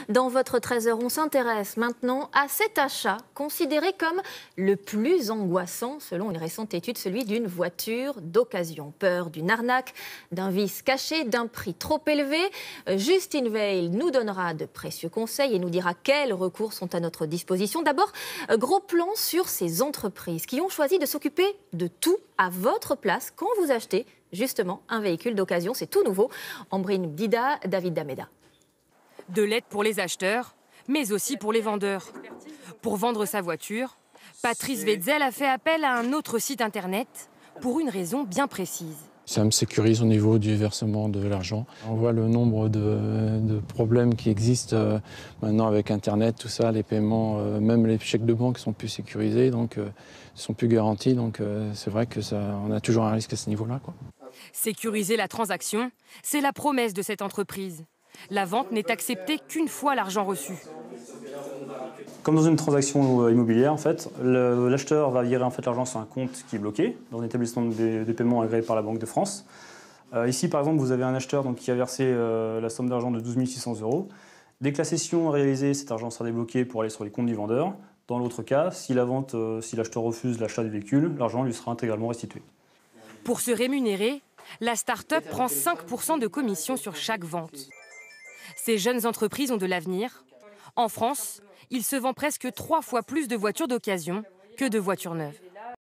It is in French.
Dans votre Trésor, on s'intéresse maintenant à cet achat considéré comme le plus angoissant selon une récente étude, celui d'une voiture d'occasion. Peur d'une arnaque, d'un vice caché, d'un prix trop élevé. Justine Veil nous donnera de précieux conseils et nous dira quels recours sont à notre disposition. D'abord, gros plan sur ces entreprises qui ont choisi de s'occuper de tout à votre place quand vous achetez justement un véhicule d'occasion. C'est tout nouveau. Ambrine Bdida, David Dameda. De l'aide pour les acheteurs, mais aussi pour les vendeurs. Pour vendre sa voiture, Patrice Wetzel a fait appel à un autre site internet pour une raison bien précise. Ça me sécurise au niveau du versement de l'argent. On voit le nombre de problèmes qui existent maintenant avec Internet, tout ça, les paiements, même les chèques de banque sont plus sécurisés, donc sont plus garantis. Donc c'est vrai que on a toujours un risque à ce niveau-là, quoi. Sécuriser la transaction, c'est la promesse de cette entreprise. La vente n'est acceptée qu'une fois l'argent reçu. Comme dans une transaction immobilière, en fait, l'acheteur va virer l'argent sur un compte qui est bloqué dans un établissement de paiement agréé par la Banque de France. Ici, par exemple, vous avez un acheteur qui a versé la somme d'argent de 12 600 €. Dès que la cession est réalisée, cet argent sera débloqué pour aller sur les comptes du vendeur. Dans l'autre cas, si l'acheteur refuse l'achat du véhicule, l'argent lui sera intégralement restitué. Pour se rémunérer, la start-up prend 5% de commission sur chaque vente. Ces jeunes entreprises ont de l'avenir. En France, il se vend presque 3 fois plus de voitures d'occasion que de voitures neuves.